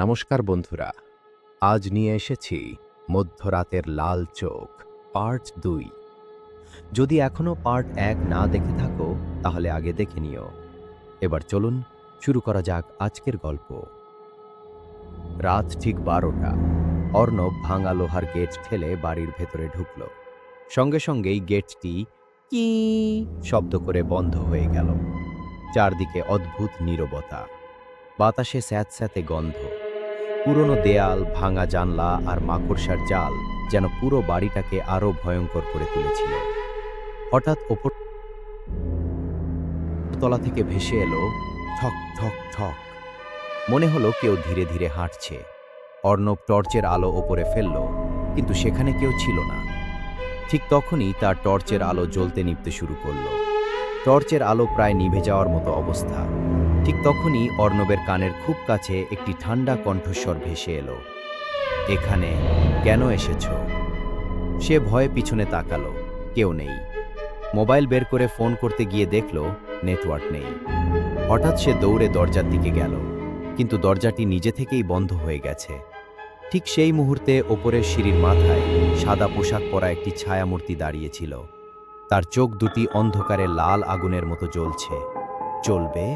নমস্কার বন্ধুরা, আজ নিয়ে এসেছি মধ্যরাতের লাল চোখ পার্ট ২। যদি এখনো পার্ট ১ না দেখে থাকো তাহলে আগে দেখে নিও। এবার চলুন শুরু করা যাক আজকের গল্প। রাত ঠিক ১২টা। অর্ণব ভাঙা লোহার গেট ঠেলে বাড়ির ভেতরে ঢুকল। সঙ্গে সঙ্গেই গেটটি কি শব্দ করে বন্ধ হয়ে গেল। চারদিকে অদ্ভুত নীরবতা, বাতাসে স্যাঁতস্যাঁতে গন্ধ। পুরনো দেয়াল, ভাঙা জানলা আর মাকড়সার জাল যেন পুরো বাড়িটাকে আরো ভয়ঙ্কর করে তুলেছিল। হঠাৎ ওপর তলা থেকে ভেসে এলো ঠক ঠক ঠক। মনে হলো কেউ ধীরে ধীরে হাঁটছে। অর্ণব টর্চের আলো ওপরে ফেলল, কিন্তু সেখানে কেউ ছিল না। ঠিক তখনই তার টর্চের আলো জ্বলতে নিভতে শুরু করলো। টর্চের আলো প্রায় নিভে যাওয়ার মতো অবস্থা। ঠিক তখনই অর্ণবের কানের খুব কাছে একটি ঠান্ডা কণ্ঠস্বর ভেসে এলো। এখানে কেন এসেছো? সে ভয়ে পিছনে তাকালো, কেউ নেই। মোবাইল বের করে ফোন করতে গিয়ে দেখল নেটওয়ার্ক নেই। হঠাৎ সে দৌড়ে দরজার দিকে গেল, কিন্তু দরজাটি নিজে থেকেই বন্ধ হয়ে গেছে। ঠিক সেই মুহূর্তে ওপরের সিঁড়ির মাথায় সাদা পোশাক পরা একটি ছায়ামূর্তি দাঁড়িয়েছিল। তার চোখ দুটি অন্ধকারে লাল আগুনের মতো জ্বলছে। চলবে